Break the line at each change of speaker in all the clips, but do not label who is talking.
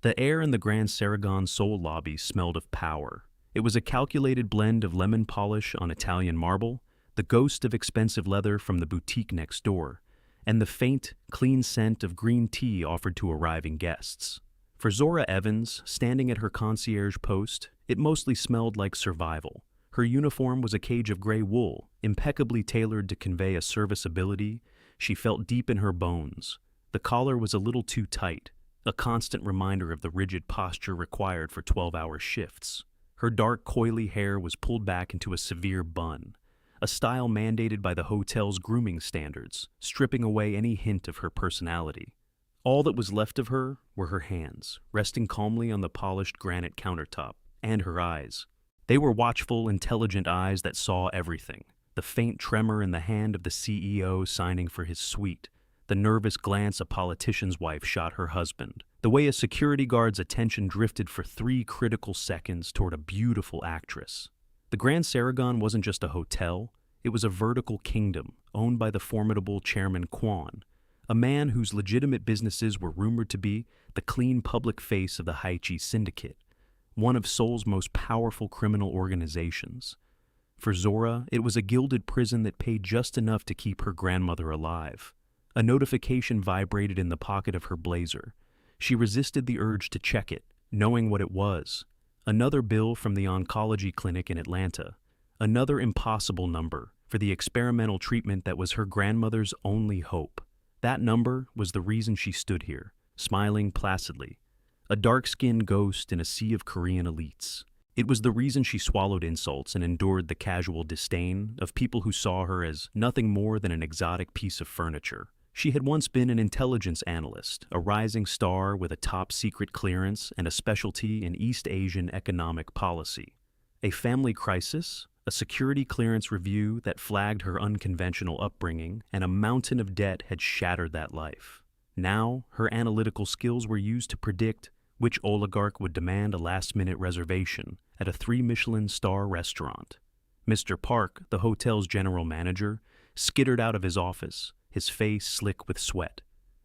The air in the Grand Saragon Soul lobby smelled of power. It was a calculated blend of lemon polish on Italian marble, the ghost of expensive leather from the boutique next door, and the faint, clean scent of green tea offered to arriving guests. For Zora Evans, standing at her concierge post, it mostly smelled like survival. Her uniform was a cage of gray wool, impeccably tailored to convey a serviceability she felt deep in her bones. The collar was a little too tight, a constant reminder of the rigid posture required for 12-hour shifts. Her dark, coily hair was pulled back into a severe bun, a style mandated by the hotel's grooming standards, stripping away any hint of her personality. All that was left of her were her hands, resting calmly on the polished granite countertop, and her eyes. They were watchful, intelligent eyes that saw everything. The faint tremor in the hand of the CEO signing for his suite, the nervous glance a politician's wife shot her husband, the way a security guard's attention drifted for 3 critical seconds toward a beautiful actress. The Grand Saragon wasn't just a hotel, it was a vertical kingdom owned by the formidable Chairman Kwan, a man whose legitimate businesses were rumored to be the clean public face of the Haichi Syndicate, one of Seoul's most powerful criminal organizations. For Zora, it was a gilded prison that paid just enough to keep her grandmother alive. A notification vibrated in the pocket of her blazer. She resisted the urge to check it, knowing what it was. Another bill from the oncology clinic in Atlanta. Another impossible number for the experimental treatment that was her grandmother's only hope. That number was the reason she stood here, smiling placidly. A dark-skinned ghost in a sea of Korean elites. It was the reason she swallowed insults and endured the casual disdain of people who saw her as nothing more than an exotic piece of furniture. She had once been an intelligence analyst, a rising star with a top-secret clearance and a specialty in East Asian economic policy. A family crisis, a security clearance review that flagged her unconventional upbringing, and a mountain of debt had shattered that life. Now, her analytical skills were used to predict which oligarch would demand a last-minute reservation at a 3-Michelin-star restaurant. Mr. Park, the hotel's general manager, skittered out of his office, his face slick with sweat.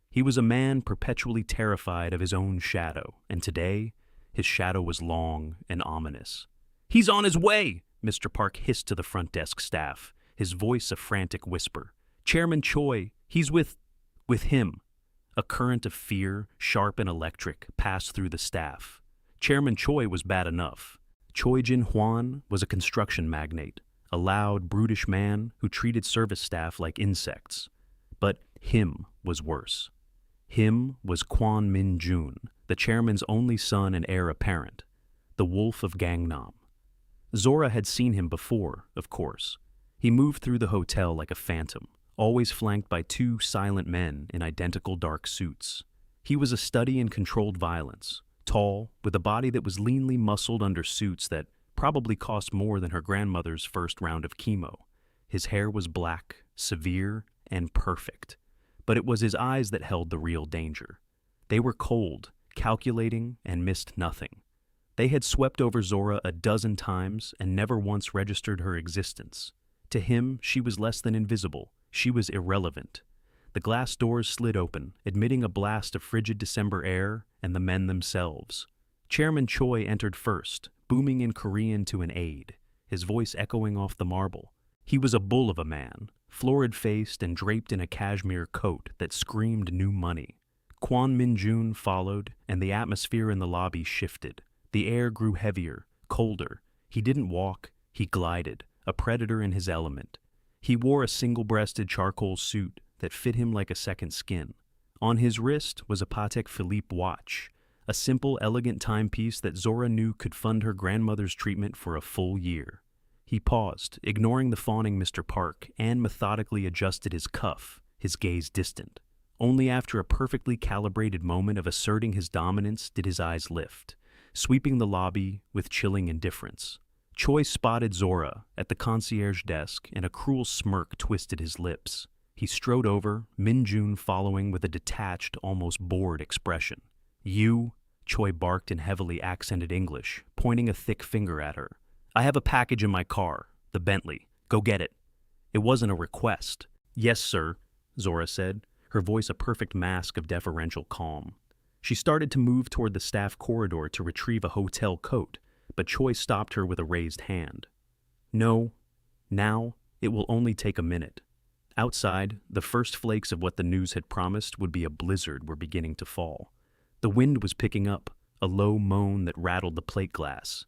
He was a man perpetually terrified of his own shadow, and today, his shadow was long and ominous. "He's on his way!" Mr. Park hissed to the front desk staff, his voice a frantic whisper. "Chairman Choi, he's with him." A current of fear, sharp and electric, passed through the staff. Chairman Choi was bad enough. Choi Jin Hwan was a construction magnate, a loud, brutish man who treated service staff like insects. But him was worse. Him was Kwon Min-jun, the chairman's only son and heir apparent, the wolf of Gangnam. Zora had seen him before, of course. He moved through the hotel like a phantom, always flanked by 2 silent men in identical dark suits. He was a study in controlled violence, tall, with a body that was leanly muscled under suits that probably cost more than her grandmother's first round of chemo. His hair was black, severe, and perfect. But it was his eyes that held the real danger. They were cold, calculating, and missed nothing. They had swept over Zora a dozen times and never once registered her existence. To him, she was less than invisible. She was irrelevant. The glass doors slid open, admitting a blast of frigid December air and the men themselves. Chairman Choi entered first, booming in Korean to an aide, his voice echoing off the marble. He was a bull of a man, florid-faced and draped in a cashmere coat that screamed new money. Kwon Min-jun followed, and the atmosphere in the lobby shifted. The air grew heavier, colder. He didn't walk, he glided, a predator in his element. He wore a single-breasted charcoal suit that fit him like a second skin. On his wrist was a Patek Philippe watch, a simple, elegant timepiece that Zora knew could fund her grandmother's treatment for a full year. He paused, ignoring the fawning Mr. Park, and methodically adjusted his cuff, his gaze distant. Only after a perfectly calibrated moment of asserting his dominance did his eyes lift, sweeping the lobby with chilling indifference. Choi spotted Zora at the concierge desk, and a cruel smirk twisted his lips. He strode over, Min-jun following with a detached, almost bored expression. "You?" Choi barked in heavily accented English, pointing a thick finger at her. "I have a package in my car, the Bentley. Go get it." It wasn't a request. "Yes, sir," Zora said, her voice a perfect mask of deferential calm. She started to move toward the staff corridor to retrieve a hotel coat, but Choi stopped her with a raised hand. No, now it will only take a minute. Outside, the first flakes of what the news had promised would be a blizzard were beginning to fall. The wind was picking up, a low moan that rattled the plate glass.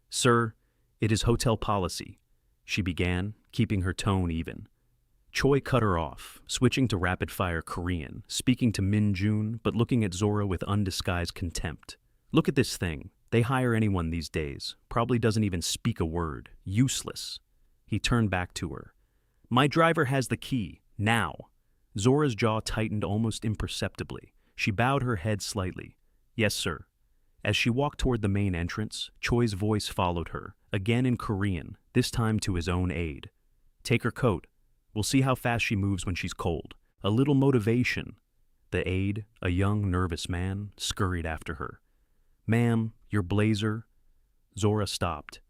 "Sir, it is hotel policy," she began, keeping her tone even. Choi cut her off, switching to rapid-fire Korean, speaking to Min Jun but looking at Zora with undisguised contempt. "Look at this thing. They hire anyone these days. Probably doesn't even speak a word. Useless." He turned back to her. "My driver has the key. Now." Zora's jaw tightened almost imperceptibly. She bowed her head slightly. "Yes, sir." As she walked toward the main entrance, Choi's voice followed her, again in Korean, this time to his own aide. "Take her coat. We'll see how fast she moves when she's cold. A little motivation." The aide, a young, nervous man, scurried after her. "Ma'am, your blazer." Zora stopped.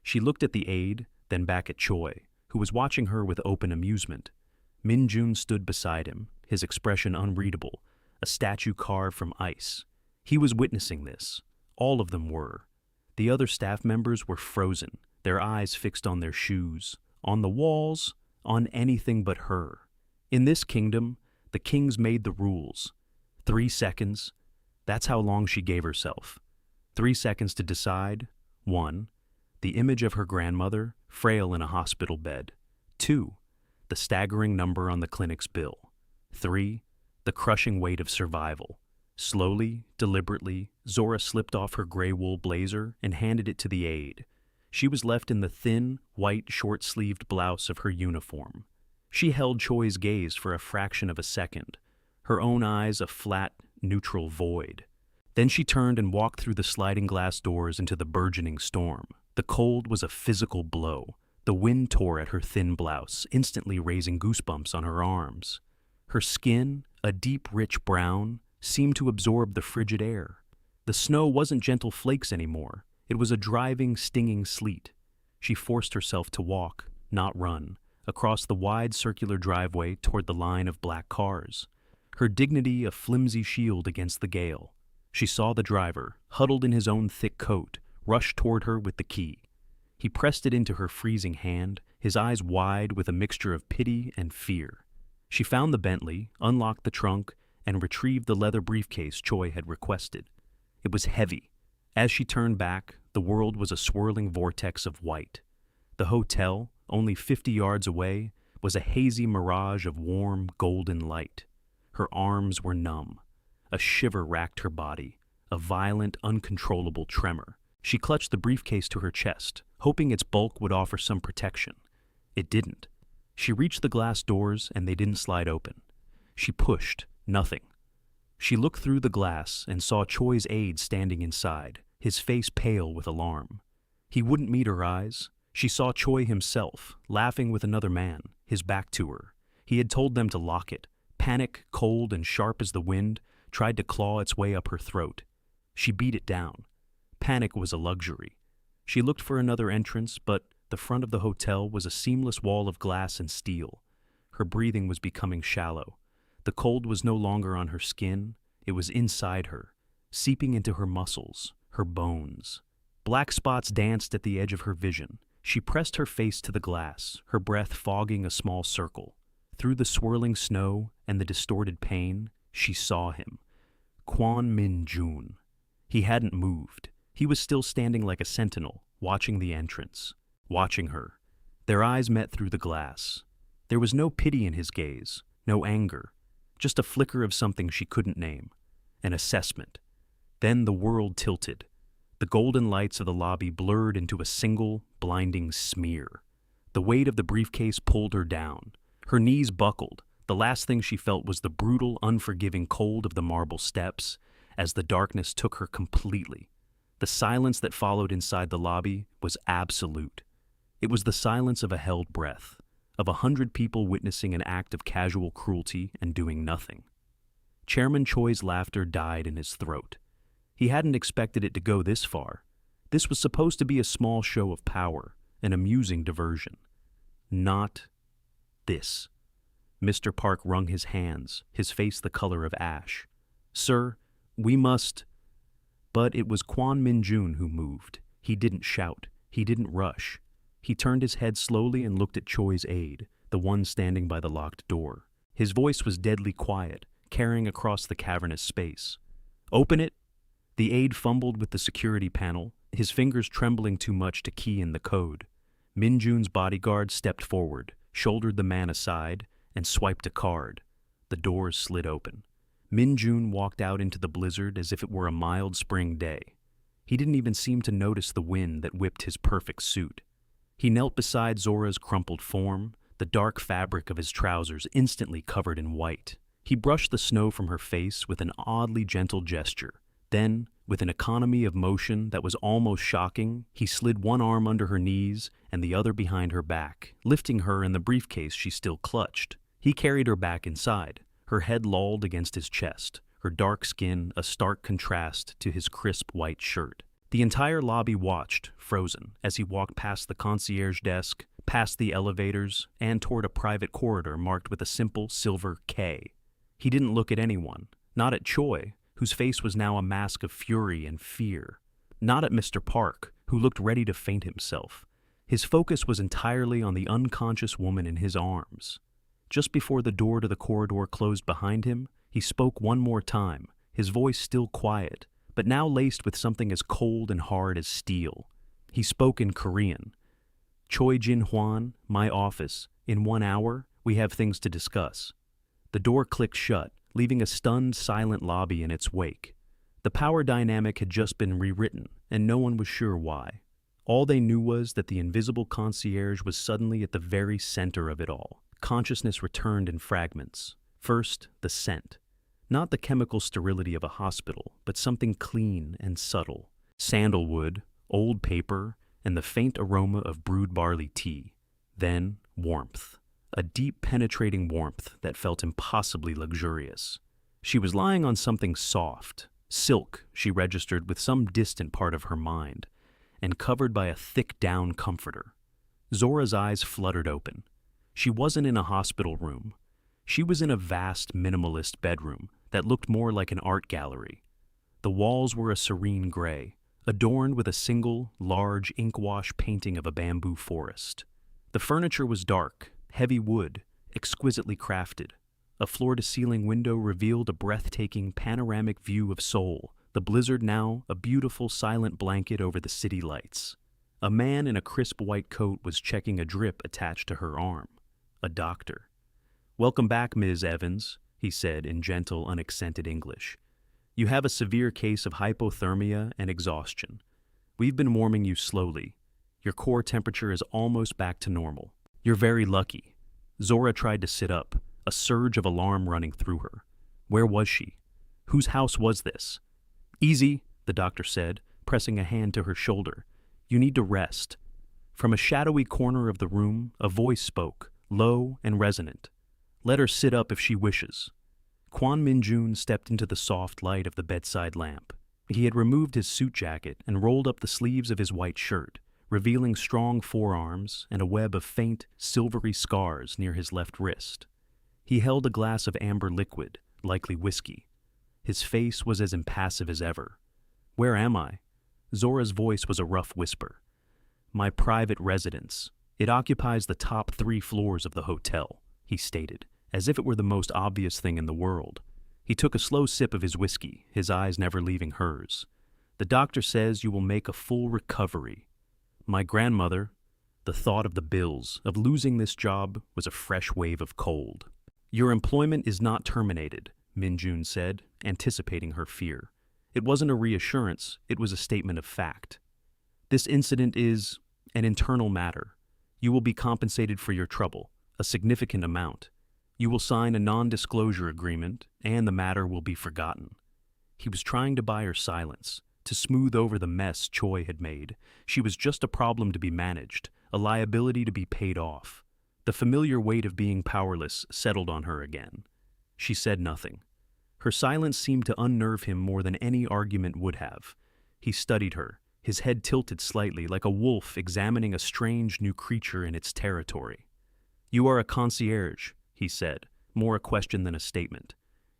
She looked at the aide, then back at Choi, who was watching her with open amusement. Min Jun stood beside him, his expression unreadable, a statue carved from ice. He was witnessing this. All of them were. The other staff members were frozen, their eyes fixed on their shoes, on the walls, on anything but her. In this kingdom, the kings made the rules. 3 seconds. That's how long she gave herself. 3 seconds to decide. 1. The image of her grandmother, frail in a hospital bed. 2. The staggering number on the clinic's bill. 3. The crushing weight of survival. Slowly, deliberately, Zora slipped off her gray wool blazer and handed it to the aide. She was left in the thin, white, short-sleeved blouse of her uniform. She held Choi's gaze for a fraction of a second, her own eyes a flat, neutral void. Then she turned and walked through the sliding glass doors into the burgeoning storm. The cold was a physical blow. The wind tore at her thin blouse, instantly raising goosebumps on her arms. Her skin, a deep, rich brown, seemed to absorb the frigid air. The snow wasn't gentle flakes anymore. It was a driving, stinging sleet. She forced herself to walk, not run, across the wide circular driveway toward the line of black cars, her dignity a flimsy shield against the gale. She saw the driver, huddled in his own thick coat, rush toward her with the key. He pressed it into her freezing hand, his eyes wide with a mixture of pity and fear. She found the Bentley, unlocked the trunk, and retrieved the leather briefcase Choi had requested. It was heavy. As she turned back, the world was a swirling vortex of white. The hotel, only 50 yards away, was a hazy mirage of warm, golden light. Her arms were numb. A shiver racked her body, a violent, uncontrollable tremor. She clutched the briefcase to her chest, hoping its bulk would offer some protection. It didn't. She reached the glass doors, and they didn't slide open. She pushed. Nothing. She looked through the glass and saw Choi's aide standing inside, his face pale with alarm. He wouldn't meet her eyes. She saw Choi himself, laughing with another man, his back to her. He had told them to lock it. Panic, cold and sharp as the wind, tried to claw its way up her throat. She beat it down. Panic was a luxury. She looked for another entrance, but the front of the hotel was a seamless wall of glass and steel. Her breathing was becoming shallow. The cold was no longer on her skin. It was inside her, seeping into her muscles, her bones. Black spots danced at the edge of her vision. She pressed her face to the glass, her breath fogging a small circle. Through the swirling snow and the distorted pain, she saw him. Kwon Min Jun. He hadn't moved. He was still standing like a sentinel, watching the entrance, watching her. Their eyes met through the glass. There was no pity in his gaze, no anger, just a flicker of something she couldn't name, an assessment. Then the world tilted. The golden lights of the lobby blurred into a single, blinding smear. The weight of the briefcase pulled her down. Her knees buckled. The last thing she felt was the brutal, unforgiving cold of the marble steps as the darkness took her completely. The silence that followed inside the lobby was absolute. It was the silence of a held breath, of 100 people witnessing an act of casual cruelty and doing nothing. Chairman Choi's laughter died in his throat. He hadn't expected it to go this far. This was supposed to be a small show of power, an amusing diversion. Not this. Mr. Park wrung his hands, his face the color of ash. "Sir, We must. But it was Kwon Min-jun who moved. He didn't shout. He didn't rush. He turned his head slowly and looked at Choi's aide, the one standing by the locked door. His voice was deadly quiet, carrying across the cavernous space. Open it! The aide fumbled with the security panel, his fingers trembling too much to key in the code. Min-jun's bodyguard stepped forward, shouldered the man aside, and swiped a card. The doors slid open. Min-jun walked out into the blizzard as if it were a mild spring day. He didn't even seem to notice the wind that whipped his perfect suit. He knelt beside Zora's crumpled form, the dark fabric of his trousers instantly covered in white. He brushed the snow from her face with an oddly gentle gesture. Then, with an economy of motion that was almost shocking, he slid one arm under her knees and the other behind her back, lifting her in the briefcase she still clutched. He carried her back inside, her head lolled against his chest, her dark skin a stark contrast to his crisp white shirt. The entire lobby watched, frozen, as he walked past the concierge desk, past the elevators, and toward a private corridor marked with a simple silver K. He didn't look at anyone, not at Choi, whose face was now a mask of fury and fear, not at Mr. Park, who looked ready to faint himself. His focus was entirely on the unconscious woman in his arms. Just before the door to the corridor closed behind him, he spoke one more time, his voice still quiet, but now laced with something as cold and hard as steel. He spoke in Korean. Choi Jin-hwan, my office. In 1 hour, we have things to discuss. The door clicked shut, leaving a stunned, silent lobby in its wake. The power dynamic had just been rewritten, and no one was sure why. All they knew was that the invisible concierge was suddenly at the very center of it all. Consciousness returned in fragments. First, the scent. Not the chemical sterility of a hospital, but something clean and subtle. Sandalwood, old paper, and the faint aroma of brewed barley tea. Then, warmth. A deep, penetrating warmth that felt impossibly luxurious. She was lying on something soft, silk, she registered with some distant part of her mind, and covered by a thick down comforter. Zora's eyes fluttered open. She wasn't in a hospital room. She was in a vast, minimalist bedroom that looked more like an art gallery. The walls were a serene gray, adorned with a single, large, ink-wash painting of a bamboo forest. The furniture was dark, heavy wood, exquisitely crafted. A floor-to-ceiling window revealed a breathtaking panoramic view of Seoul, the blizzard now a beautiful silent blanket over the city lights. A man in a crisp white coat was checking a drip attached to her arm. A doctor. "Welcome back, Ms. Evans," he said in gentle, unaccented English. "You have a severe case of hypothermia and exhaustion. We've been warming you slowly. Your core temperature is almost back to normal. You're very lucky." Zora tried to sit up, a surge of alarm running through her. Where was she? Whose house was this? "Easy," the doctor said, pressing a hand to her shoulder. "You need to rest." From a shadowy corner of the room, a voice spoke, low and resonant. "Let her sit up if she wishes." Kwon Min-jun stepped into the soft light of the bedside lamp. He had removed his suit jacket and rolled up the sleeves of his white shirt, revealing strong forearms and a web of faint, silvery scars near his left wrist. He held a glass of amber liquid, likely whiskey. His face was as impassive as ever. "Where am I?" Zora's voice was a rough whisper. "My private residence. It occupies the top 3 floors of the hotel," he stated, as if it were the most obvious thing in the world. He took a slow sip of his whiskey, his eyes never leaving hers. "The doctor says you will make a full recovery. My grandmother," the thought of the bills, of losing this job, was a fresh wave of cold. "Your employment is not terminated," Min-jun said, anticipating her fear. It wasn't a reassurance, it was a statement of fact. "This incident is an internal matter. You will be compensated for your trouble, a significant amount. You will sign a non-disclosure agreement, and the matter will be forgotten." He was trying to buy her silence, to smooth over the mess Choi had made. She was just a problem to be managed, a liability to be paid off. The familiar weight of being powerless settled on her again. She said nothing. Her silence seemed to unnerve him more than any argument would have. He studied her, his head tilted slightly like a wolf examining a strange new creature in its territory. "You are a concierge," he said, more a question than a statement.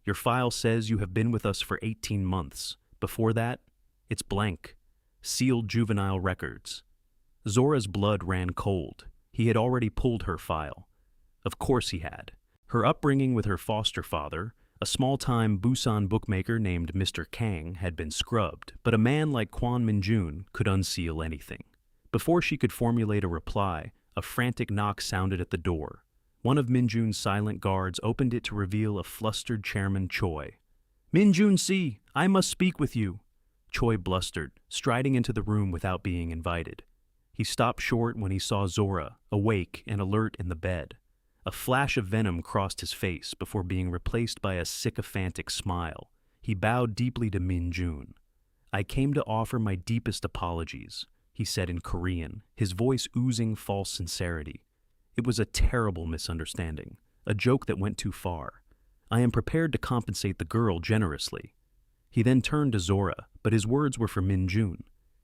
Your file says you have been with us for 18 months. Before that, it's blank. Sealed juvenile records. Zora's blood ran cold. He had already pulled her file. Of course he had. Her upbringing with her foster father, a small-time Busan bookmaker named Mr. Kang, had been scrubbed, but a man like Kwon Min-jun could unseal anything. Before she could formulate a reply, a frantic knock sounded at the door. One of Min-jun's silent guards opened it to reveal a flustered Chairman Choi. "Min-jun-si, I must speak with you." Choi blustered, striding into the room without being invited. He stopped short when he saw Zora, awake and alert in the bed. A flash of venom crossed his face before being replaced by a sycophantic smile. He bowed deeply to Min-jun. "I came to offer my deepest apologies," he said in Korean, his voice oozing false sincerity. "It was a terrible misunderstanding, a joke that went too far. I am prepared to compensate the girl generously." He then turned to Zora, but his words were for Min-jun.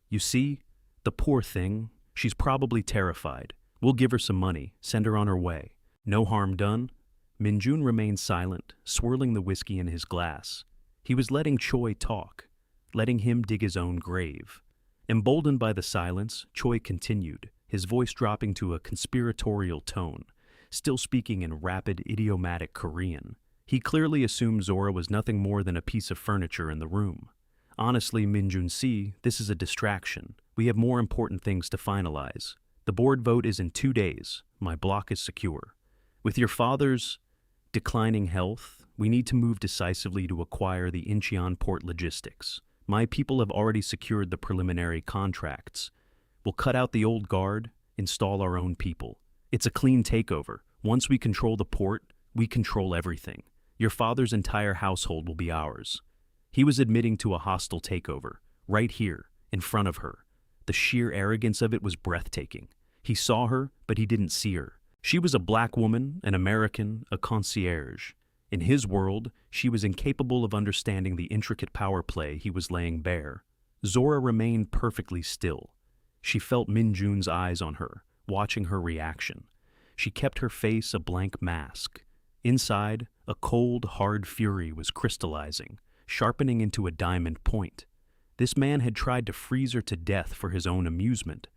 "You see, the poor thing, she's probably terrified. We'll give her some money, send her on her way. No harm done." Min-jun remained silent, swirling the whiskey in his glass. He was letting Choi talk, letting him dig his own grave. Emboldened by the silence, Choi continued, his voice dropping to a conspiratorial tone, still speaking in rapid, idiomatic Korean. He clearly assumed Zora was nothing more than a piece of furniture in the room. "Honestly, Min-jun-si, this is a distraction. We have more important things to finalize. The board vote is in 2 days. My block is secure. With your father's declining health, we need to move decisively to acquire the Incheon port logistics. My people have already secured the preliminary contracts. We'll cut out the old guard, install our own people. It's a clean takeover. Once we control the port, we control everything. Your father's entire household will be ours." He was admitting to a hostile takeover, right here, in front of her. The sheer arrogance of it was breathtaking. He saw her, but he didn't see her. She was a black woman, an American, a concierge. In his world, she was incapable of understanding the intricate power play he was laying bare. Zora remained perfectly still. She felt Min-jun's eyes on her, watching her reaction. She kept her face a blank mask. Inside, a cold, hard fury was crystallizing, sharpening into a diamond point. This man had tried to freeze her to death for his own amusement.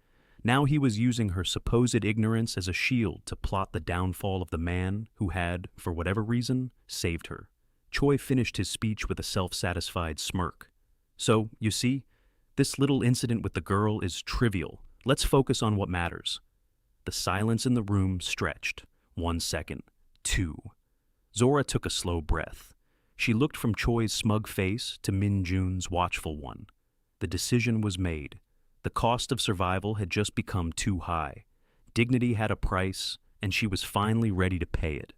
Now he was using her supposed ignorance as a shield to plot the downfall of the man who had, for whatever reason, saved her. Choi finished his speech with a self-satisfied smirk. "So, you see, this little incident with the girl is trivial. Let's focus on what matters." The silence in the room stretched. 1 second. 2. Zora took a slow breath. She looked from Choi's smug face to Min-jun's watchful one. The decision was made. The cost of survival had just become too high. Dignity had a price, and she was finally ready to pay it.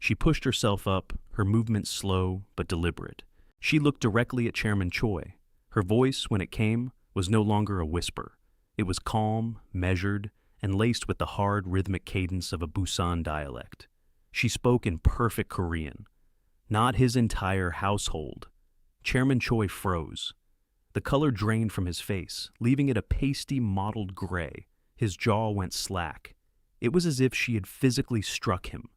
She pushed herself up, her movements slow but deliberate. She looked directly at Chairman Choi. Her voice, when it came, was no longer a whisper. It was calm, measured, and laced with the hard, rhythmic cadence of a Busan dialect. She spoke in perfect Korean. Not his entire household. Chairman Choi froze. The color drained from his face, leaving it a pasty, mottled gray. His jaw went slack. It was as if she had physically struck him.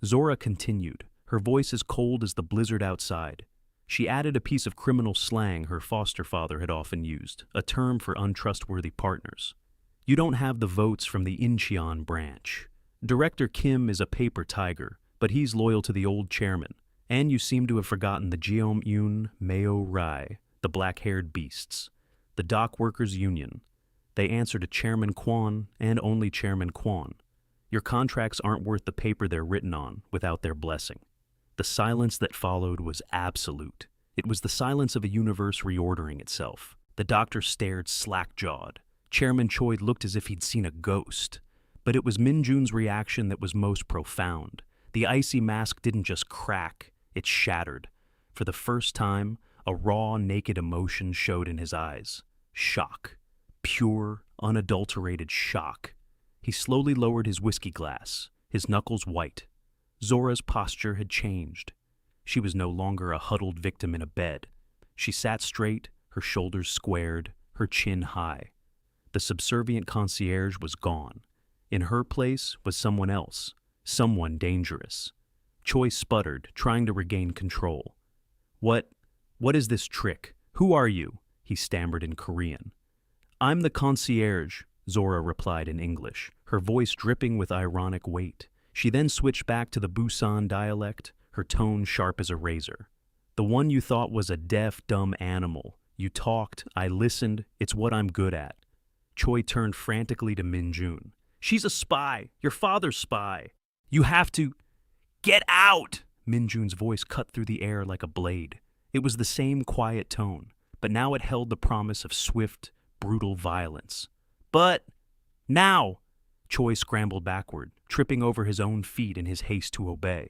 Zora continued, her voice as cold as the blizzard outside. She added a piece of criminal slang her foster father had often used, a term for untrustworthy partners. "You don't have the votes from the Incheon branch. Director Kim is a paper tiger, but he's loyal to the old chairman. And you seem to have forgotten the Jeom-eun Meo Rai, the black-haired beasts. The dock workers' union. They answer to Chairman Kwon and only Chairman Kwon. Your contracts aren't worth the paper they're written on without their blessing." The silence that followed was absolute. It was the silence of a universe reordering itself. The doctor stared slack-jawed. Chairman Choi looked as if he'd seen a ghost. But it was Min-jun's reaction that was most profound. The icy mask didn't just crack, it shattered. For the first time, a raw, naked emotion showed in his eyes. Shock. Pure, unadulterated shock. He slowly lowered his whiskey glass, his knuckles white. Zora's posture had changed. She was no longer a huddled victim in a bed. She sat straight, her shoulders squared, her chin high. The subservient concierge was gone. In her place was someone else, someone dangerous. Choi sputtered, trying to regain control. What, what is this trick? Who are you? He stammered in Korean. I'm the concierge, Zora replied in English, her voice dripping with ironic weight. She then switched back to the Busan dialect, her tone sharp as a razor. The one you thought was a deaf, dumb animal. You talked, I listened, it's what I'm good at. Choi turned frantically to Min-jun. She's a spy, your father's spy. You have to… Get out! Min-jun's voice cut through the air like a blade. It was the same quiet tone, but now it held the promise of swift, brutal violence. But… now! Choi scrambled backward, tripping over his own feet in his haste to obey.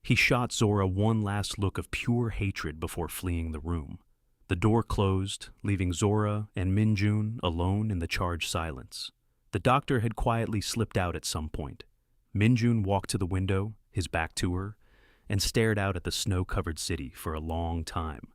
He shot Zora one last look of pure hatred before fleeing the room. The door closed, leaving Zora and Min-jun alone in the charged silence. The doctor had quietly slipped out at some point. Min-jun walked to the window, his back to her, and stared out at the snow-covered city for a long time.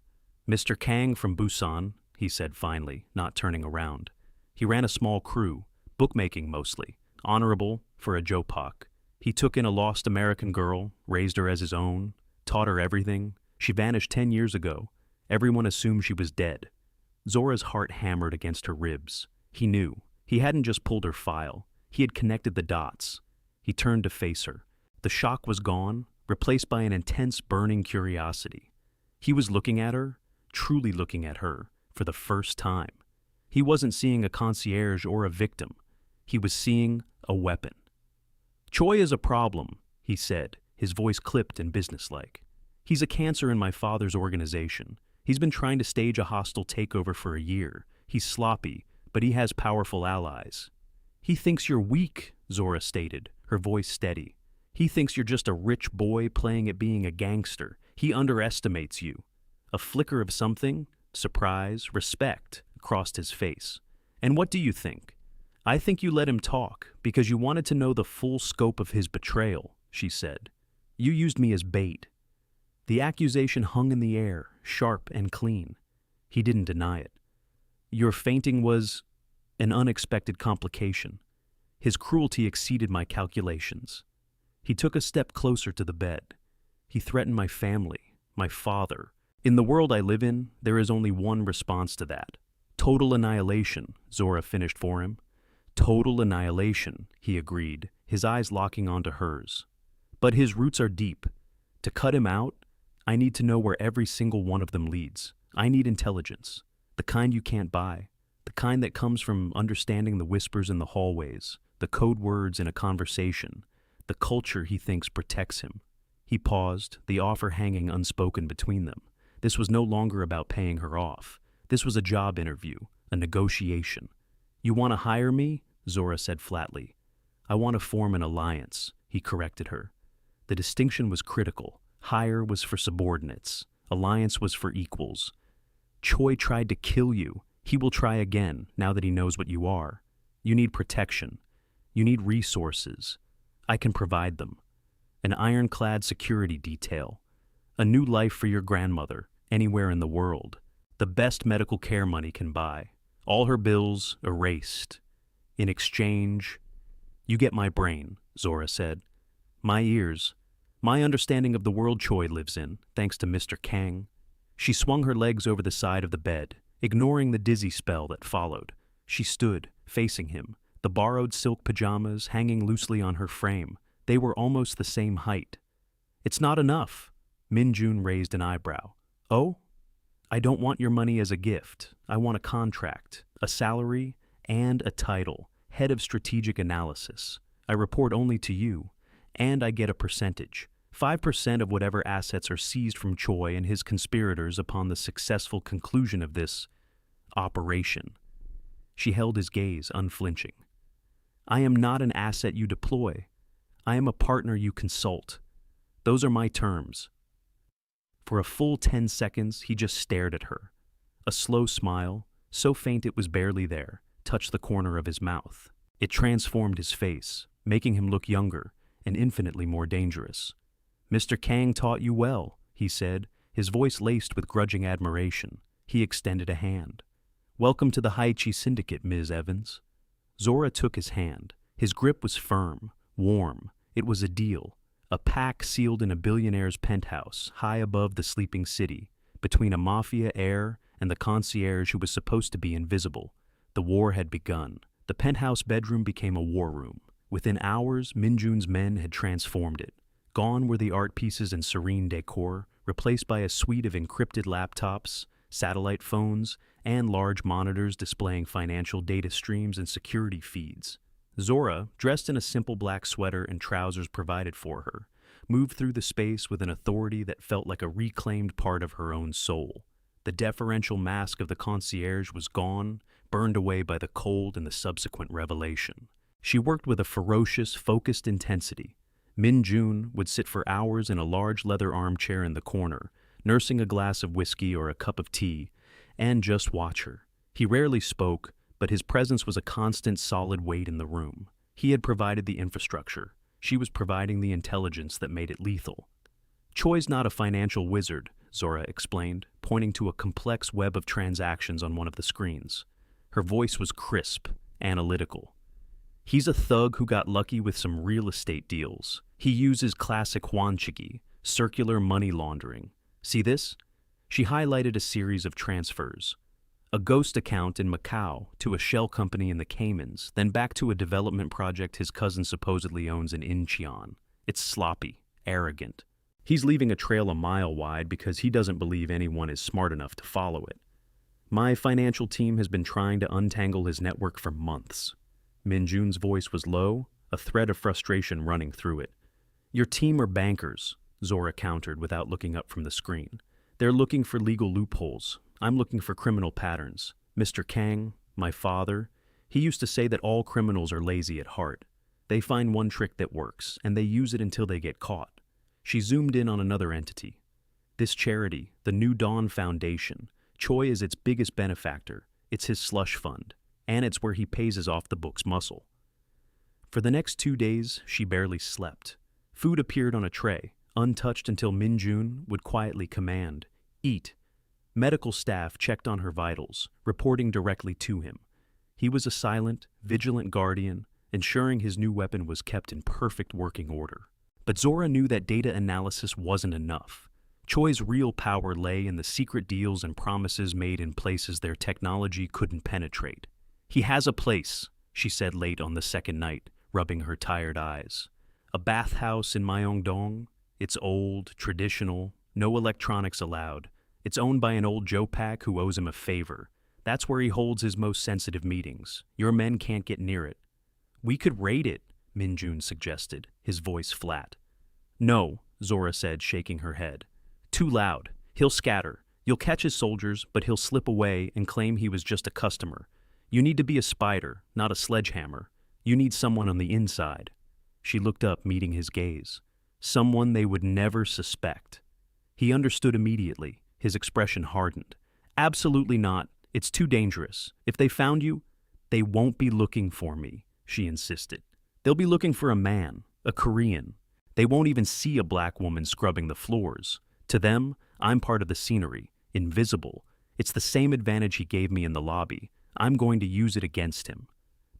Mr. Kang from Busan, he said finally, not turning around. He ran a small crew, bookmaking mostly, honorable for a jopak. He took in a lost American girl, raised her as his own, taught her everything. She vanished 10 years ago. Everyone assumed she was dead. Zora's heart hammered against her ribs. He knew. He hadn't just pulled her file. He had connected the dots. He turned to face her. The shock was gone, replaced by an intense burning curiosity. He was looking at her, truly looking at her, for the first time. He wasn't seeing a concierge or a victim. He was seeing a weapon. Choi is a problem, he said, his voice clipped and businesslike. He's a cancer in my father's organization. He's been trying to stage a hostile takeover for a year. He's sloppy, but he has powerful allies. He thinks you're weak, Zora stated, her voice steady. He thinks you're just a rich boy playing at being a gangster. He underestimates you. A flicker of something, surprise, respect, crossed his face. And what do you think? I think you let him talk because you wanted to know the full scope of his betrayal, she said. You used me as bait. The accusation hung in the air, sharp and clean. He didn't deny it. Your fainting was an unexpected complication. His cruelty exceeded my calculations. He took a step closer to the bed. He threatened my family, my father. In the world I live in, there is only one response to that. Total annihilation, Zora finished for him. Total annihilation, he agreed, his eyes locking onto hers. But his roots are deep. To cut him out, I need to know where every single one of them leads. I need intelligence. The kind you can't buy. The kind that comes from understanding the whispers in the hallways, the code words in a conversation, the culture he thinks protects him. He paused, the offer hanging unspoken between them. This was no longer about paying her off. This was a job interview, a negotiation. You want to hire me? Zora said flatly. I want to form an alliance, he corrected her. The distinction was critical. Hire was for subordinates. Alliance was for equals. Choi tried to kill you. He will try again, now that he knows what you are. You need protection. You need resources. I can provide them. An ironclad security detail. A new life for your grandmother, anywhere in the world. The best medical care money can buy. All her bills erased. In exchange, you get my brain, Zora said. My ears. My understanding of the world Choi lives in, thanks to Mr. Kang. She swung her legs over the side of the bed, ignoring the dizzy spell that followed. She stood, facing him, the borrowed silk pajamas hanging loosely on her frame. They were almost the same height. It's not enough. Min-jun raised an eyebrow. Oh? I don't want your money as a gift. I want a contract, a salary, and a title, head of strategic analysis. I report only to you, and I get a percentage. 5% of whatever assets are seized from Choi and his conspirators upon the successful conclusion of this operation. She held his gaze, unflinching. I am not an asset you deploy. I am a partner you consult. Those are my terms. For a full 10 seconds, he just stared at her. A slow smile, so faint it was barely there, touched the corner of his mouth. It transformed his face, making him look younger and infinitely more dangerous. Mr. Kang taught you well, he said, his voice laced with grudging admiration. He extended a hand. Welcome to the Haichi Syndicate, Ms. Evans. Zora took his hand. His grip was firm, warm. It was a deal, a pact sealed in a billionaire's penthouse, high above the sleeping city. between a Mafia heir and the concierge who was supposed to be invisible. The war had begun. The penthouse bedroom became a war room. Within hours, Minjun's men had transformed it. Gone were the art pieces and serene decor, replaced by a suite of encrypted laptops, satellite phones, and large monitors displaying financial data streams and security feeds. Zora, dressed in a simple black sweater and trousers provided for her, moved through the space with an authority that felt like a reclaimed part of her own soul. The deferential mask of the concierge was gone, burned away by the cold and the subsequent revelation. She worked with a ferocious, focused intensity. Min Jun would sit for hours in a large leather armchair in the corner, nursing a glass of whiskey or a cup of tea, and just watch her. He rarely spoke, but his presence was a constant solid weight in the room. He had provided the infrastructure. She was providing the intelligence that made it lethal. Choi's not a financial wizard, Zora explained, pointing to a complex web of transactions on one of the screens. Her voice was crisp, analytical. He's a thug who got lucky with some real estate deals. He uses classic Huanchigi, circular money laundering. See this? She highlighted a series of transfers. A ghost account in Macau to a shell company in the Caymans, then back to a development project his cousin supposedly owns in Incheon. It's sloppy, arrogant. He's leaving a trail a mile wide because he doesn't believe anyone is smart enough to follow it. My financial team has been trying to untangle his network for months. Min Jun's voice was low, a thread of frustration running through it. Your team are bankers, Zora countered without looking up from the screen. They're looking for legal loopholes. I'm looking for criminal patterns. Mr. Kang, my father, he used to say that all criminals are lazy at heart. They find one trick that works, and they use it until they get caught. She zoomed in on another entity. This charity, the New Dawn Foundation, Choi is its biggest benefactor. It's his slush fund, and it's where he pays his off-the-books muscle. For the next 2 days, she barely slept. Food appeared on a tray, untouched until Min Jun would quietly command, "Eat." Medical staff checked on her vitals, reporting directly to him. He was a silent, vigilant guardian, ensuring his new weapon was kept in perfect working order. But Zora knew that data analysis wasn't enough. Choi's real power lay in the secret deals and promises made in places their technology couldn't penetrate. "He has a place," she said late on the second night, rubbing her tired eyes. "A bathhouse in Myeongdong. It's old, traditional, no electronics allowed. It's owned by an old Joe Pack who owes him a favor. That's where he holds his most sensitive meetings. Your men can't get near it." "We could raid it," Min Jun suggested, his voice flat. "No," Zora said, shaking her head. "Too loud. He'll scatter. You'll catch his soldiers, but he'll slip away and claim he was just a customer. You need to be a spider, not a sledgehammer. You need someone on the inside." She looked up, meeting his gaze. Someone they would never suspect. He understood immediately. His expression hardened. "Absolutely not. It's too dangerous. If they found you, they won't be looking for me," she insisted. "They'll be looking for a man, a Korean. They won't even see a black woman scrubbing the floors. To them, I'm part of the scenery, invisible. It's the same advantage he gave me in the lobby. I'm going to use it against him."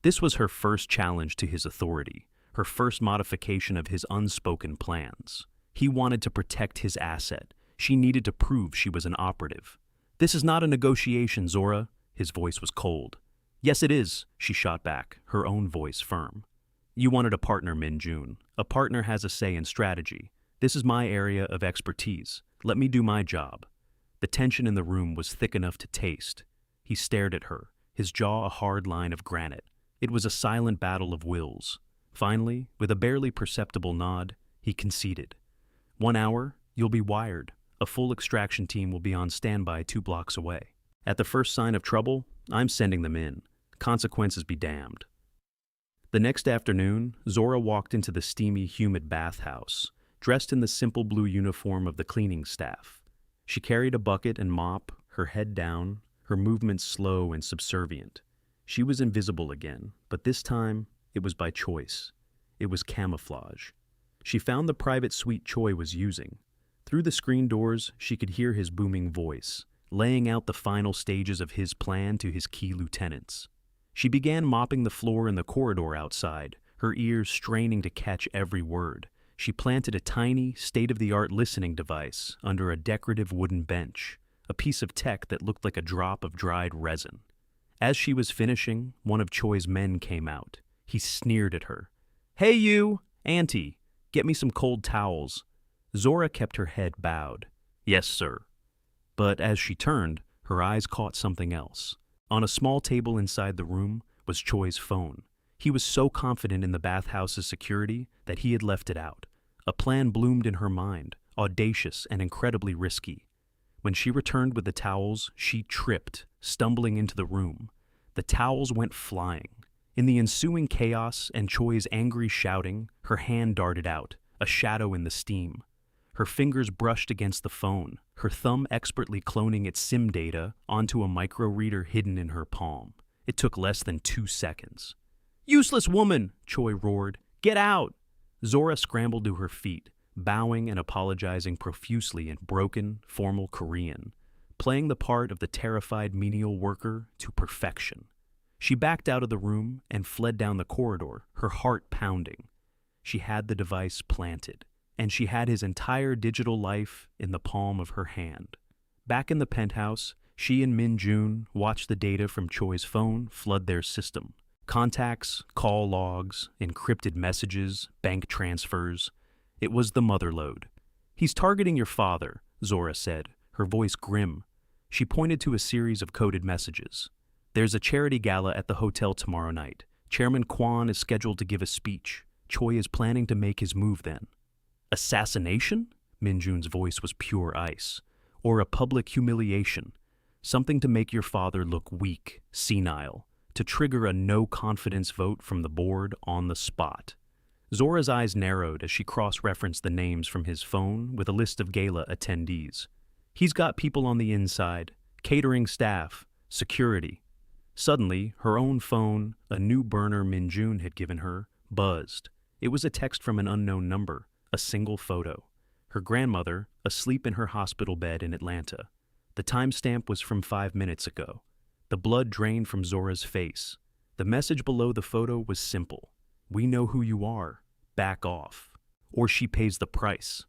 This was her first challenge to his authority, her first modification of his unspoken plans. He wanted to protect his asset. She needed to prove she was an operative. "This is not a negotiation, Zora." His voice was cold. "Yes, it is," she shot back, her own voice firm. "You wanted a partner, Min Jun. A partner has a say in strategy. This is my area of expertise. Let me do my job." The tension in the room was thick enough to taste. He stared at her, his jaw a hard line of granite. It was a silent battle of wills. Finally, with a barely perceptible nod, he conceded. "1 hour, you'll be wired. A full extraction team will be on standby 2 blocks away. At the first sign of trouble, I'm sending them in. Consequences be damned." The next afternoon, Zora walked into the steamy, humid bathhouse, dressed in the simple blue uniform of the cleaning staff. She carried a bucket and mop, her head down, her movements slow and subservient. She was invisible again, but this time, it was by choice. It was camouflage. She found the private suite Choi was using. Through the screen doors, she could hear his booming voice, laying out the final stages of his plan to his key lieutenants. She began mopping the floor in the corridor outside, her ears straining to catch every word. She planted a tiny, state-of-the-art listening device under a decorative wooden bench. a piece of tech that looked like a drop of dried resin. As she was finishing, one of Choi's men came out. He sneered at her. "Hey you, Auntie, get me some cold towels." Zora kept her head bowed. "Yes, sir." But as she turned, her eyes caught something else. On a small table inside the room was Choi's phone. He was so confident in the bathhouse's security that he had left it out. A plan bloomed in her mind, audacious and incredibly risky. When she returned with the towels, she tripped, stumbling into the room. The towels went flying. In the ensuing chaos and Choi's angry shouting, her hand darted out, a shadow in the steam. Her fingers brushed against the phone, her thumb expertly cloning its SIM data onto a micro-reader hidden in her palm. It took less than 2 seconds. "Useless woman!" Choi roared. "Get out!" Zora scrambled to her feet, bowing and apologizing profusely in broken, formal Korean, playing the part of the terrified menial worker to perfection. She backed out of the room and fled down the corridor, her heart pounding. She had the device planted, and she had his entire digital life in the palm of her hand. Back in the penthouse, she and Min Jun watched the data from Choi's phone flood their system. Contacts, call logs, encrypted messages, bank transfers. It was the motherlode. "He's targeting your father," Zora said, her voice grim. She pointed to a series of coded messages. "There's a charity gala at the hotel tomorrow night. Chairman Kwan is scheduled to give a speech. Choi is planning to make his move then." "Assassination?" Min Jun's voice was pure ice. "Or a public humiliation. Something to make your father look weak, senile, to trigger a no-confidence vote from the board on the spot." Zora's eyes narrowed as she cross-referenced the names from his phone with a list of gala attendees. "He's got people on the inside, catering staff, security." Suddenly, her own phone, a new burner Min Jun had given her, buzzed. It was a text from an unknown number, a single photo. Her grandmother, asleep in her hospital bed in Atlanta. The timestamp was from 5 minutes ago. The blood drained from Zora's face. The message below the photo was simple. "We know who you are. Back off. Or she pays the price."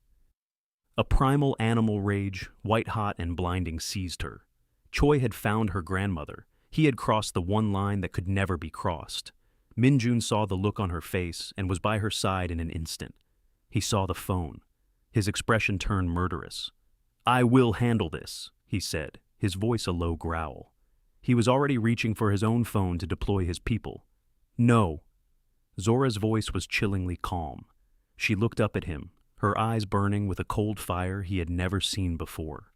A primal animal rage, white-hot and blinding, seized her. Choi had found her grandmother. He had crossed the one line that could never be crossed. Min Jun saw the look on her face and was by her side in an instant. He saw the phone. His expression turned murderous. "I will handle this," he said, his voice a low growl. He was already reaching for his own phone to deploy his people. "No." Zora's voice was chillingly calm. She looked up at him, her eyes burning with a cold fire he had never seen before.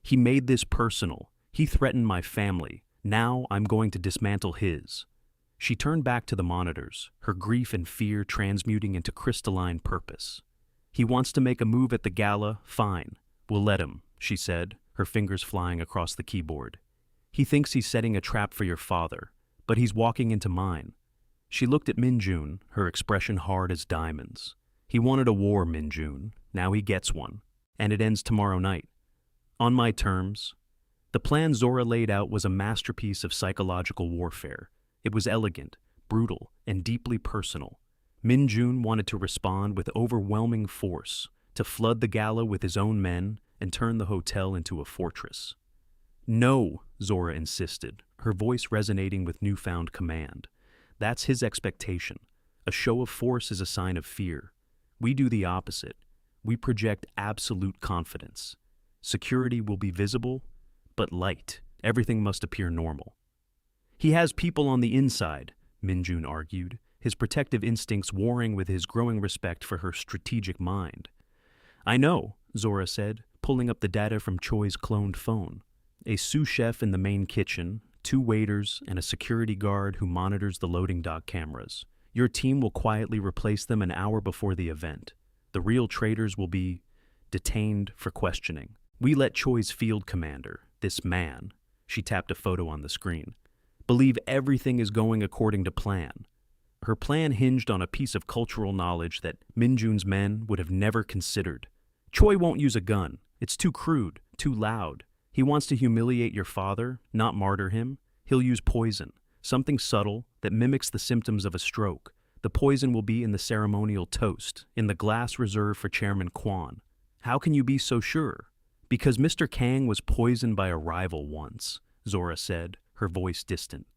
"He made this personal. He threatened my family. Now I'm going to dismantle his." She turned back to the monitors, her grief and fear transmuting into crystalline purpose. "He wants to make a move at the gala, fine. We'll let him," she said, her fingers flying across the keyboard. "He thinks he's setting a trap for your father, but he's walking into mine." She looked at Min Jun, her expression hard as diamonds. "He wanted a war, Min Jun. Now he gets one. And it ends tomorrow night. On my terms." The plan Zora laid out was a masterpiece of psychological warfare. It was elegant, brutal, and deeply personal. Min Jun wanted to respond with overwhelming force, to flood the gala with his own men and turn the hotel into a fortress. "No," Zora insisted, her voice resonating with newfound command. "That's his expectation. A show of force is a sign of fear. We do the opposite. We project absolute confidence. Security will be visible, but light. Everything must appear normal." "He has people on the inside," Min Jun argued, his protective instincts warring with his growing respect for her strategic mind. "I know," Zora said, pulling up the data from Choi's cloned phone. "A sous chef in the main kitchen, 2 waiters, and a security guard who monitors the loading dock cameras. Your team will quietly replace them an hour before the event. The real traitors will be detained for questioning. We let Choi's field commander, this man," she tapped a photo on the screen, "believe everything is going according to plan." Her plan hinged on a piece of cultural knowledge that Min Jun's men would have never considered. "Choi won't use a gun. It's too crude, too loud. He wants to humiliate your father, not martyr him. He'll use poison, something subtle that mimics the symptoms of a stroke. The poison will be in the ceremonial toast, in the glass reserved for Chairman Kwan. How can you be so sure? Because Mr. Kang was poisoned by a rival once, Zora said, her voice distant.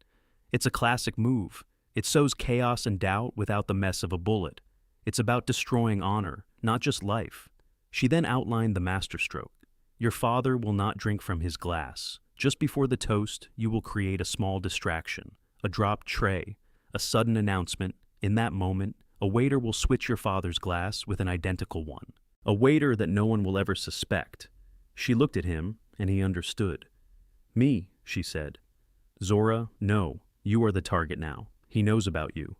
It's a classic move. It sows chaos and doubt without the mess of a bullet. It's about destroying honor, not just life. She then outlined the masterstroke. Your father will not drink from his glass. Just before the toast, you will create a small distraction, a dropped tray, a sudden announcement. In that moment, a waiter will switch your father's glass with an identical one. A waiter that no one will ever suspect. She looked at him, and he understood. Me, she said. Zora, no, you are the target now. He knows about you.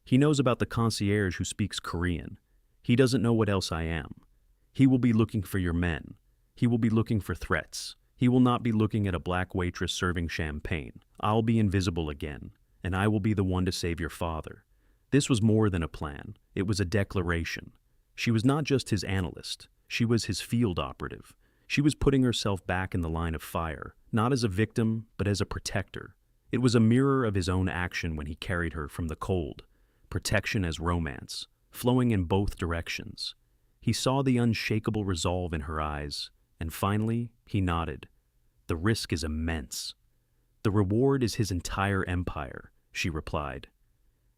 He knows about the concierge who speaks Korean. He doesn't know what else I am. He will be looking for your men. He will be looking for threats. He will not be looking at a black waitress serving champagne. I'll be invisible again, and I will be the one to save your father. This was more than a plan. It was a declaration. She was not just his analyst. She was his field operative. She was putting herself back in the line of fire, not as a victim, but as a protector. It was a mirror of his own action when he carried her from the cold. Protection as romance, flowing in both directions. He saw the unshakable resolve in her eyes, and finally, he nodded. The risk is immense. The reward is his entire empire, she replied.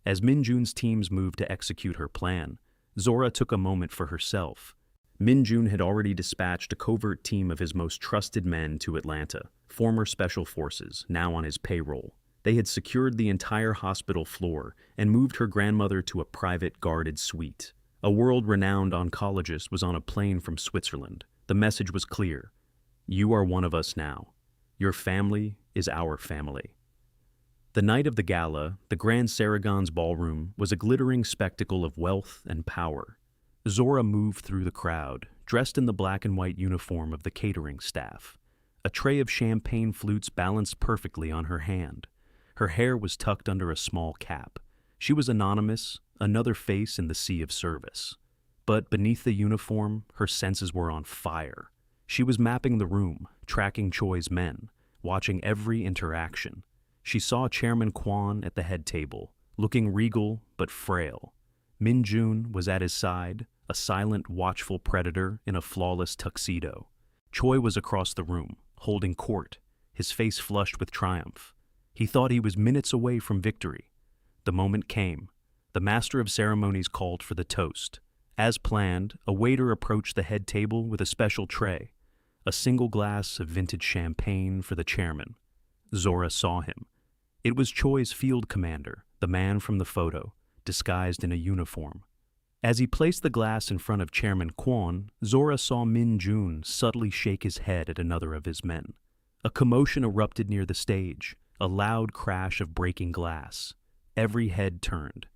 As Min-jun's teams moved to execute her plan, Zora took a moment for herself. Min-jun had already dispatched a covert team of his most trusted men to Atlanta, former special forces, now on his payroll. They had secured the entire hospital floor and moved her grandmother to a private guarded suite. A world-renowned oncologist was on a plane from Switzerland. The message was clear. You are one of us now. Your family is our family. The night of the gala, the Grand Saragon's ballroom was a glittering spectacle of wealth and power. Zora moved through the crowd, dressed in the black and white uniform of the catering staff. A tray of champagne flutes balanced perfectly on her hand. Her hair was tucked under a small cap. She was anonymous, another face in the sea of service. But beneath the uniform, her senses were on fire. She was mapping the room, tracking Choi's men, watching every interaction. She saw Chairman Kwon at the head table, looking regal but frail. Min-jun was at his side, a silent, watchful predator in a flawless tuxedo. Choi was across the room, holding court, his face flushed with triumph. He thought he was minutes away from victory. The moment came. The master of ceremonies called for the toast. As planned, a waiter approached the head table with a special tray, a single glass of vintage champagne for the chairman. Zora saw him. It was Choi's field commander, the man from the photo, disguised in a uniform. As he placed the glass in front of Chairman Kwon, Zora saw Min-jun subtly shake his head at another of his men. A commotion erupted near the stage, a loud crash of breaking glass. Every head turned.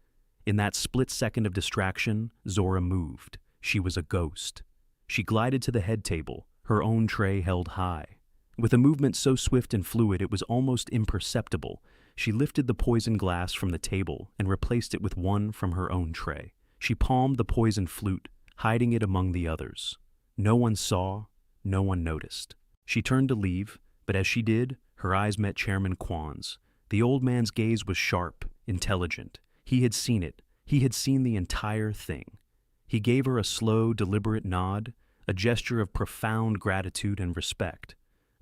In that split second of distraction, Zora moved. She was a ghost. She glided to the head table, her own tray held high. With a movement so swift and fluid it was almost imperceptible, she lifted the poison glass from the table and replaced it with one from her own tray. She palmed the poison flute, hiding it among the others. No one saw, no one noticed. She turned to leave, but as she did, her eyes met Chairman Kwon's. The old man's gaze was sharp, intelligent. He had seen it. He had seen the entire thing. He gave her a slow, deliberate nod, a gesture of profound gratitude and respect.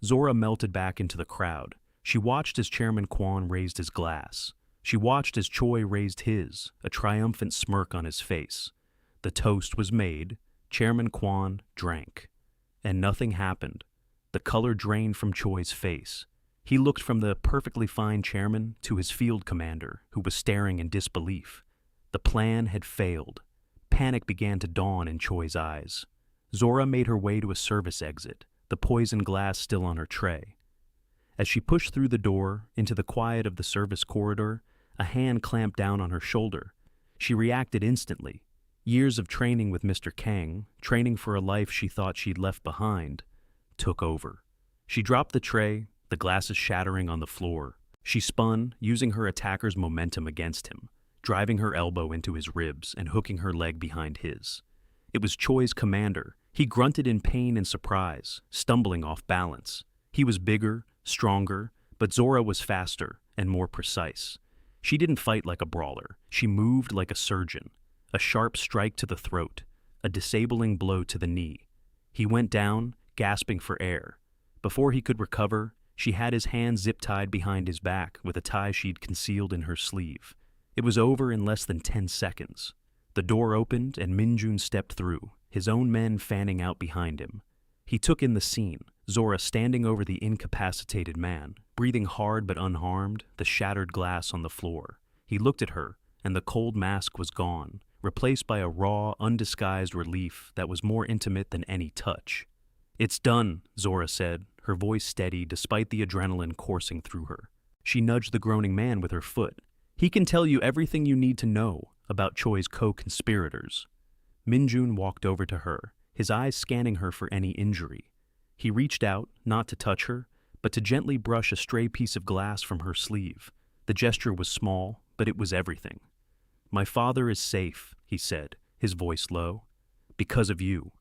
Zora melted back into the crowd. She watched as Chairman Kwon raised his glass. She watched as Choi raised his, a triumphant smirk on his face. The toast was made. Chairman Kwon drank. And nothing happened. The color drained from Choi's face. He looked from the perfectly fine chairman to his field commander, who was staring in disbelief. The plan had failed. Panic began to dawn in Choi's eyes. Zora made her way to a service exit, the poison glass still on her tray. As she pushed through the door, into the quiet of the service corridor, a hand clamped down on her shoulder. She reacted instantly. Years of training with Mr. Kang, training for a life she thought she'd left behind, took over. She dropped the tray, the glasses shattering on the floor. She spun, using her attacker's momentum against him, driving her elbow into his ribs and hooking her leg behind his. It was Choi's commander. He grunted in pain and surprise, stumbling off balance. He was bigger, stronger, but Zora was faster and more precise. She didn't fight like a brawler. She moved like a surgeon. A sharp strike to the throat, a disabling blow to the knee. He went down, gasping for air. Before he could recover, she had his hands zip-tied behind his back with a tie she'd concealed in her sleeve. It was over in less than 10 seconds. The door opened and Minjun stepped through, his own men fanning out behind him. He took in the scene, Zora standing over the incapacitated man, breathing hard but unharmed, the shattered glass on the floor. He looked at her, and the cold mask was gone, replaced by a raw, undisguised relief that was more intimate than any touch. "It's done," Zora said, her voice steady despite the adrenaline coursing through her. She nudged the groaning man with her foot. "He can tell you everything you need to know about Choi's co-conspirators." Minjun walked over to her, his eyes scanning her for any injury. He reached out, not to touch her, but to gently brush a stray piece of glass from her sleeve. The gesture was small, but it was everything. "My father is safe," he said, his voice low. "Because of you."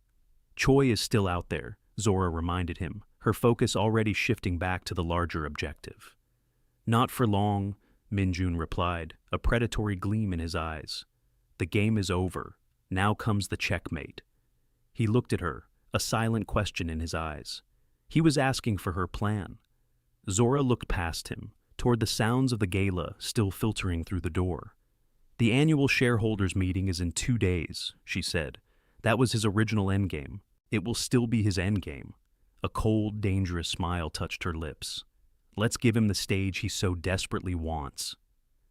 "Choi is still out there," Zora reminded him, her focus already shifting back to the larger objective. "Not for long," Minjun replied, a predatory gleam in his eyes. "The game is over. Now comes the checkmate." He looked at her, a silent question in his eyes. He was asking for her plan. Zora looked past him, toward the sounds of the gala still filtering through the door. "The annual shareholders meeting is in 2 days," she said. That was his original endgame. It will still be his endgame. A cold, dangerous smile touched her lips. "Let's give him the stage he so desperately wants."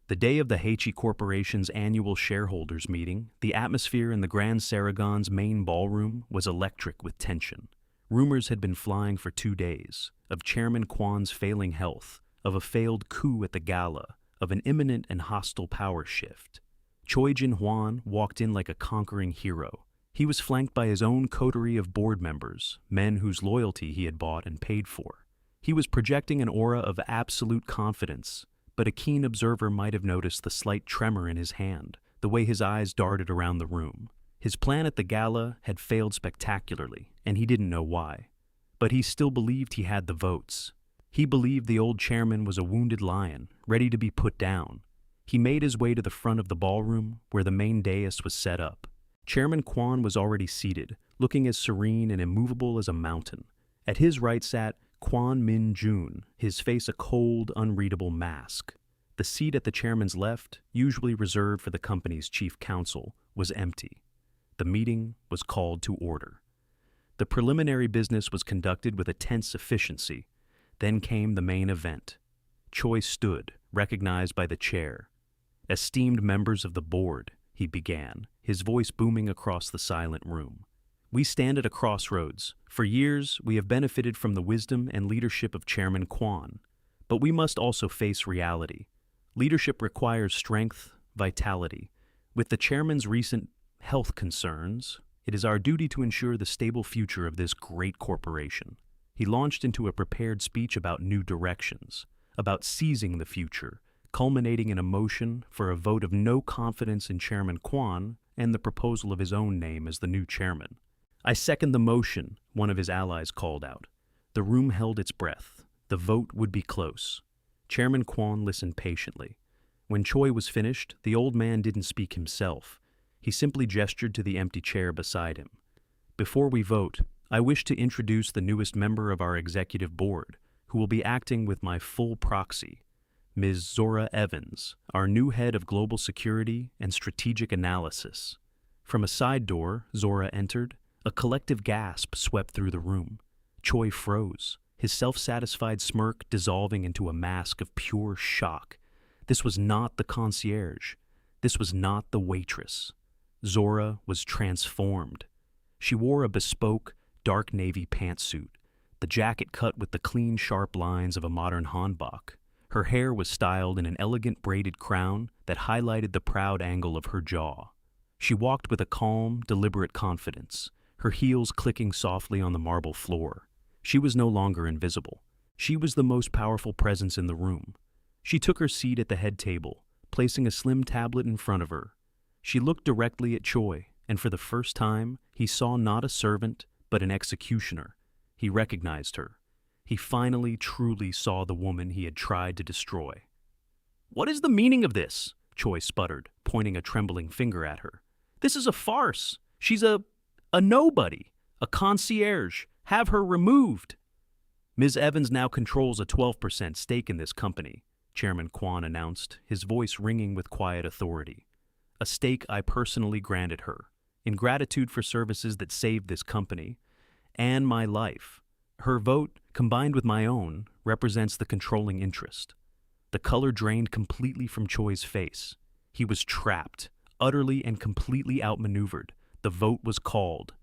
The day of the Heichi Corporation's annual shareholders meeting, the atmosphere in the Grand Saragon's main ballroom was electric with tension. Rumors had been flying for 2 days, of Chairman Kwan's failing health, of a failed coup at the gala, of an imminent and hostile power shift. Choi Jin-hwan walked in like a conquering hero. He was flanked by his own coterie of board members, men whose loyalty he had bought and paid for. He was projecting an aura of absolute confidence, but a keen observer might have noticed the slight tremor in his hand, the way his eyes darted around the room. His plan at the gala had failed spectacularly, and he didn't know why. But he still believed he had the votes. He believed the old chairman was a wounded lion, ready to be put down. He made his way to the front of the ballroom, where the main dais was set up. Chairman Kwan was already seated, looking as serene and immovable as a mountain. At his right sat Kwan Min-jun, his face a cold, unreadable mask. The seat at the chairman's left, usually reserved for the company's chief counsel, was empty. The meeting was called to order. The preliminary business was conducted with a tense efficiency. Then came the main event. Choi stood, recognized by the chair. "Esteemed members of the board," he began, his voice booming across the silent room. "We stand at a crossroads. For years, we have benefited from the wisdom and leadership of Chairman Kwan. But we must also face reality. Leadership requires strength, vitality. With the chairman's recent health concerns, it is our duty to ensure the stable future of this great corporation." He launched into a prepared speech about new directions, about seizing the future, culminating in a motion for a vote of no confidence in Chairman Kwan and the proposal of his own name as the new chairman. "I second the motion," one of his allies called out. The room held its breath. The vote would be close. Chairman Kwan listened patiently. When Choi was finished, the old man didn't speak himself. He simply gestured to the empty chair beside him. "Before we vote, I wish to introduce the newest member of our executive board, who will be acting with my full proxy, Ms. Zora Evans, our new head of global security and strategic analysis." From a side door, Zora entered. A collective gasp swept through the room. Choi froze, his self-satisfied smirk dissolving into a mask of pure shock. This was not the concierge. This was not the waitress. Zora was transformed. She wore a bespoke, dark navy pantsuit, the jacket cut with the clean, sharp lines of a modern hanbok. Her hair was styled in an elegant braided crown that highlighted the proud angle of her jaw. She walked with a calm, deliberate confidence, her heels clicking softly on the marble floor. She was no longer invisible. She was the most powerful presence in the room. She took her seat at the head table, placing a slim tablet in front of her. She looked directly at Choi, and for the first time, he saw not a servant, but an executioner. He recognized her. He finally truly saw the woman he had tried to destroy. "What is the meaning of this?" Choi sputtered, pointing a trembling finger at her. "This is a farce. She's a nobody, a concierge, Have her removed! Ms. Evans now controls a 12% stake in this company, Chairman Kwan announced, his voice ringing with quiet authority. A stake I personally granted her, in gratitude for services that saved this company and my life. Her vote, combined with my own, represents the controlling interest. The color drained completely from Choi's face. He was trapped, utterly and completely outmaneuvered. The vote was called.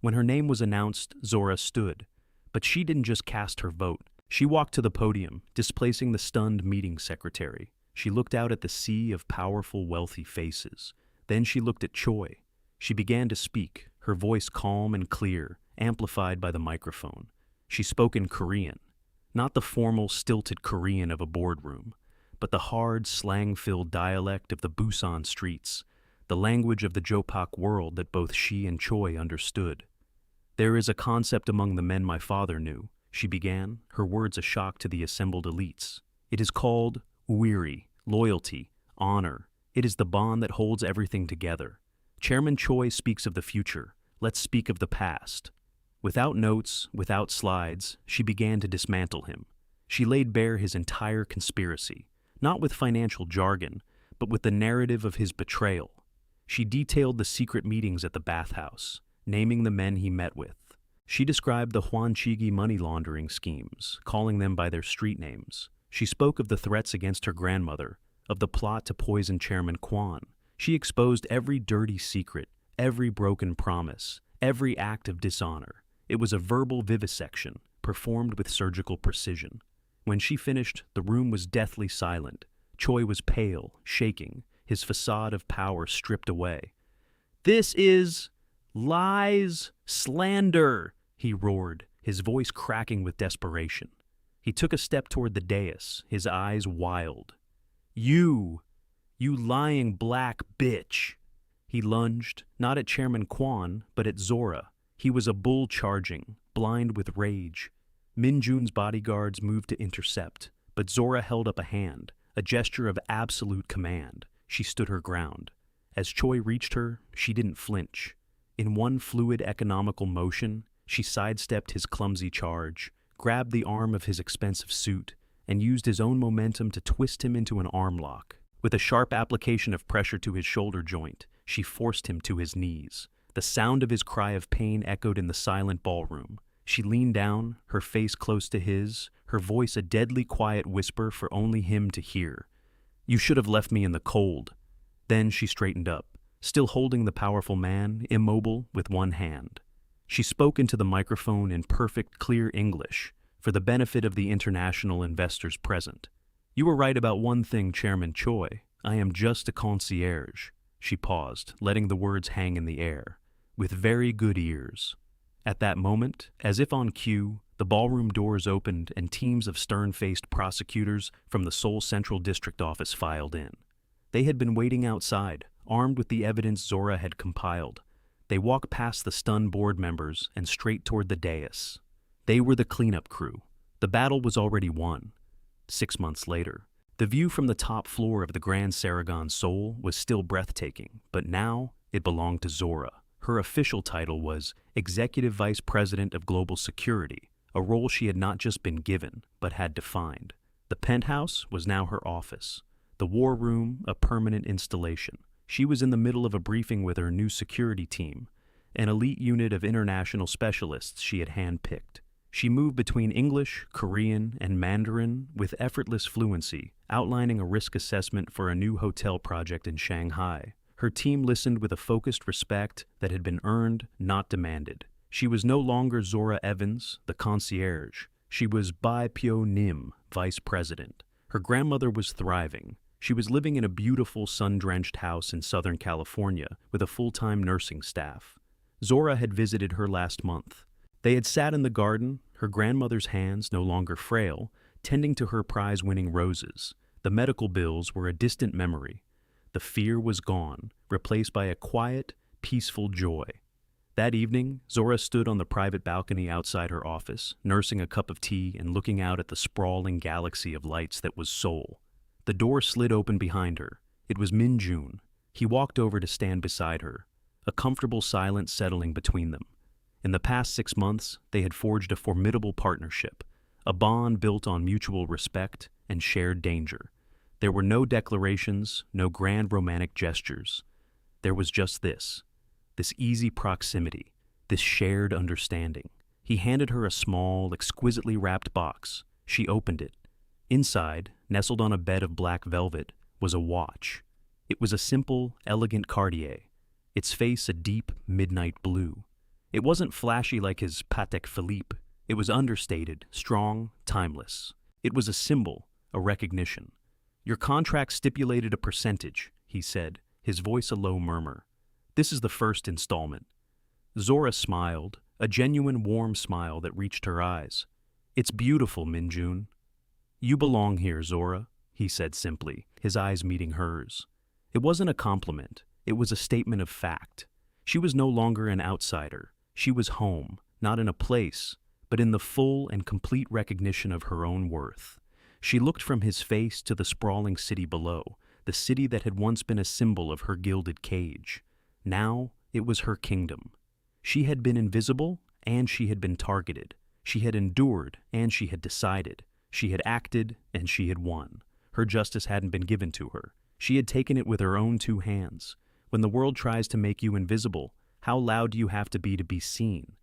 When her name was announced, Zora stood. But she didn't just cast her vote. She walked to the podium, displacing the stunned meeting secretary. She looked out at the sea of powerful, wealthy faces. Then she looked at Choi. She began to speak, her voice calm and clear, amplified by the microphone. She spoke in Korean, not the formal, stilted Korean of a boardroom, but the hard, slang-filled dialect of the Busan streets, the language of the Jopak world that both she and Choi understood. There is a concept among the men my father knew, she began, her words a shock to the assembled elites. It is called uiri, loyalty, honor. It is the bond that holds everything together. Chairman Choi speaks of the future. Let's speak of the past. Without notes, without slides, she began to dismantle him. She laid bare his entire conspiracy, not with financial jargon, but with the narrative of his betrayal. She detailed the secret meetings at the bathhouse, naming the men he met with. She described the Hwanchigi money laundering schemes, calling them by their street names. She spoke of the threats against her grandmother, of the plot to poison Chairman Kwan. She exposed every dirty secret, every broken promise, every act of dishonor. It was a verbal vivisection, performed with surgical precision. When she finished, the room was deathly silent. Choi was pale, shaking, his facade of power stripped away. "This is lies, slander," he roared, his voice cracking with desperation. He took a step toward the dais, his eyes wild. You lying black bitch." He lunged, not at Chairman Kwan, but at Zora. He was a bull charging, blind with rage. Min Jun's bodyguards moved to intercept, but Zora held up a hand, a gesture of absolute command. She stood her ground. As Choi reached her, she didn't flinch. In one fluid economical motion, she sidestepped his clumsy charge, grabbed the arm of his expensive suit, and used his own momentum to twist him into an arm lock. With a sharp application of pressure to his shoulder joint, she forced him to his knees. The sound of his cry of pain echoed in the silent ballroom. She leaned down, her face close to his, her voice a deadly quiet whisper for only him to hear. "You should have left me in the cold." Then she straightened up, still holding the powerful man, immobile, with one hand. She spoke into the microphone in perfect, clear English, for the benefit of the international investors present. "You were right about one thing, Chairman Choi. I am just a concierge." She paused, letting the words hang in the air. "With very good ears." At that moment, as if on cue, the ballroom doors opened and teams of stern-faced prosecutors from the Seoul Central District Office filed in. They had been waiting outside, armed with the evidence Zora had compiled. They walked past the stunned board members and straight toward the dais. They were the cleanup crew. The battle was already won. 6 months later, the view from the top floor of the Grand Saragon Seoul was still breathtaking, but now it belonged to Zora. Her official title was Executive Vice President of Global Security, a role she had not just been given, but had defined. The penthouse was now her office, the war room a permanent installation. She was in the middle of a briefing with her new security team, an elite unit of international specialists she had handpicked. She moved between English, Korean, and Mandarin with effortless fluency, outlining a risk assessment for a new hotel project in Shanghai. Her team listened with a focused respect that had been earned, not demanded. She was no longer Zora Evans, the concierge. She was Bai Pyo Nim, vice president. Her grandmother was thriving. She was living in a beautiful, sun-drenched house in Southern California with a full-time nursing staff. Zora had visited her last month. They had sat in the garden, her grandmother's hands no longer frail, tending to her prize-winning roses. The medical bills were a distant memory. The fear was gone, replaced by a quiet, peaceful joy. That evening, Zora stood on the private balcony outside her office, nursing a cup of tea and looking out at the sprawling galaxy of lights that was Seoul. The door slid open behind her. It was Min Jun. He walked over to stand beside her, a comfortable silence settling between them. In the past 6 months, they had forged a formidable partnership, a bond built on mutual respect and shared danger. There were no declarations, no grand romantic gestures. There was just this easy proximity, this shared understanding. He handed her a small, exquisitely wrapped box. She opened it. Inside, nestled on a bed of black velvet, was a watch. It was a simple, elegant Cartier, its face a deep, midnight blue. It wasn't flashy like his Patek Philippe. It was understated, strong, timeless. It was a symbol, a recognition. "Your contract stipulated a percentage," he said, his voice a low murmur. "This is the first installment." Zora smiled, a genuine warm smile that reached her eyes. "It's beautiful, Minjun." "You belong here, Zora," he said simply, his eyes meeting hers. It wasn't a compliment, it was a statement of fact. She was no longer an outsider. She was home, not in a place, but in the full and complete recognition of her own worth. She looked from his face to the sprawling city below, the city that had once been a symbol of her gilded cage. Now it was her kingdom. She had been invisible, and she had been targeted. She had endured, and she had decided. She had acted, and she had won. Her justice hadn't been given to her. She had taken it with her own 2 hands. When the world tries to make you invisible, how loud do you have to be seen?